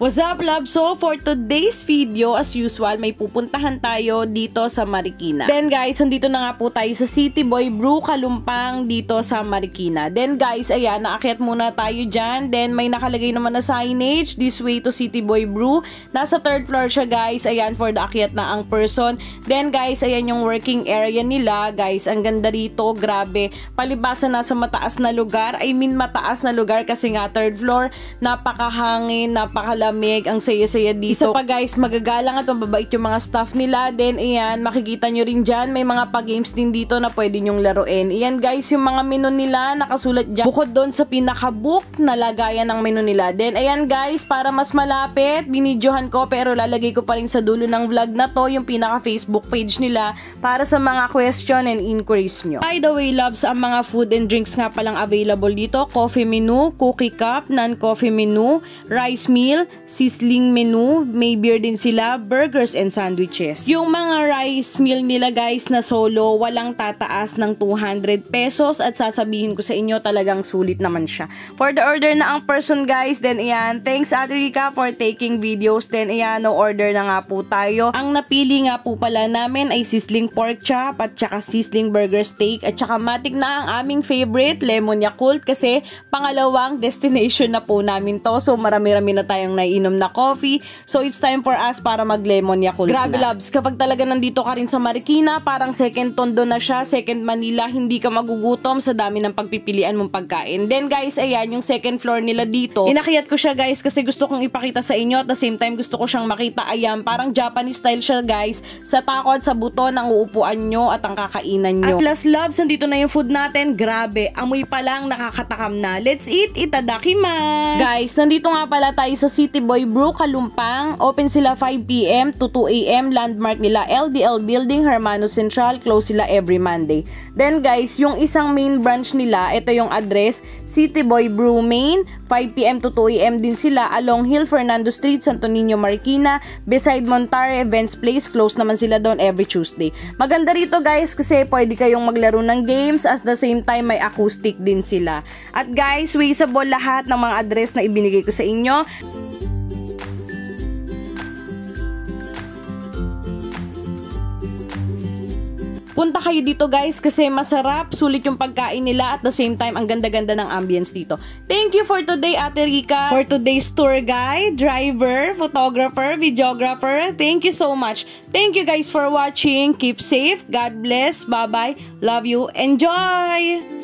What's up, love? So, for today's video, as usual, may pupuntahan tayo dito sa Marikina. Then, guys, nandito na nga po tayo sa City Boy Brew, Kalumpang, dito sa Marikina. Then, guys, ayan, naakyat muna tayo dyan. Then, may nakalagay naman na signage, this way to City Boy Brew. Nasa 3rd floor siya, guys. Ayan, for the akyat na ang person. Then, guys, ayan yung working area nila. Guys, ang ganda rito, grabe. Palibasa nasa mataas na lugar. I mean, mataas na lugar kasi nga 3rd floor. Napakahangin, napakalamig, ang saya-saya dito. Isa pa, guys, magagalang at mababait yung mga staff nila. Then, ayan, makikita nyo rin dyan, may mga pa-games din dito na pwede nyong laruin. Ayan, guys, yung mga menu nila, nakasulat dyan. Bukod doon sa pinaka-book na lagayan ng menu nila. Then, ayan, guys, para mas malapit, binidyohan ko, pero lalagay ko pa rin sa dulo ng vlog na to, yung pinaka-Facebook page nila, para sa mga question and inquiries nyo. By the way, loves, ang mga food and drinks nga palang available dito. Coffee menu, cookie cup, non-coffee menu, rice meal, sizzling menu, may beer din sila, burgers and sandwiches. Yung mga rice meal nila, guys, na solo, walang tataas ng 200 pesos at sasabihin ko sa inyo, talagang sulit naman siya. For the order na ang person, guys, then ayan, thanks Ate Rica for taking videos. Then ayan, no order na nga po tayo. Ang napili nga po pala namin ay sizzling pork chop at saka sizzling burger steak at saka matik na ang aming favorite, lemon Yakult, kasi pangalawang destination na po namin to. So marami-rami na tayong naiinom na coffee. So it's time for us para mag lemon Yakult. Grabe, loves, kapag talaga nandito ka rin sa Marikina, parang second Tondo na siya, second Manila, hindi ka magugutom sa dami ng pagpipilian mong pagkain. Then, guys, ayan, yung second floor nila dito. Inakyat ko siya, guys, kasi gusto kong ipakita sa inyo at the same time gusto ko siyang makita. Ayan, parang Japanese style siya, guys. Sa takot, sa buton, ang uupuan nyo at ang kakainan nyo. At last, loves, nandito na yung food natin. Grabe, amoy pa lang nakakatakam na. Let's eat, itadakimasu! Guys, nandito nga pala tayo sa City Boy Brew, Kalumpang. Open sila 5 PM to 2 AM. Landmark nila LDL Building, Hermano Central. Close sila every Monday. Then, guys, yung isang main branch nila, ito yung address, City Boy Brew Main, 5 PM to 2 AM din sila along Hill Fernando Street, Santo Niño, Marikina, beside Montare Events Place. Close naman sila doon every Tuesday. Maganda rito, guys, kasi pwede kayong maglaro ng games, at the same time may acoustic din sila. At guys, visible lahat ng mga address na ibinigay ko sa inyo. Punta kayo dito, guys, kasi masarap, sulit yung pagkain nila, at the same time, ang ganda-ganda ng ambience dito. Thank you for today, Ate Rica, for today's tour guide, driver, photographer, videographer. Thank you so much. Thank you, guys, for watching. Keep safe. God bless. Bye-bye. Love you. Enjoy!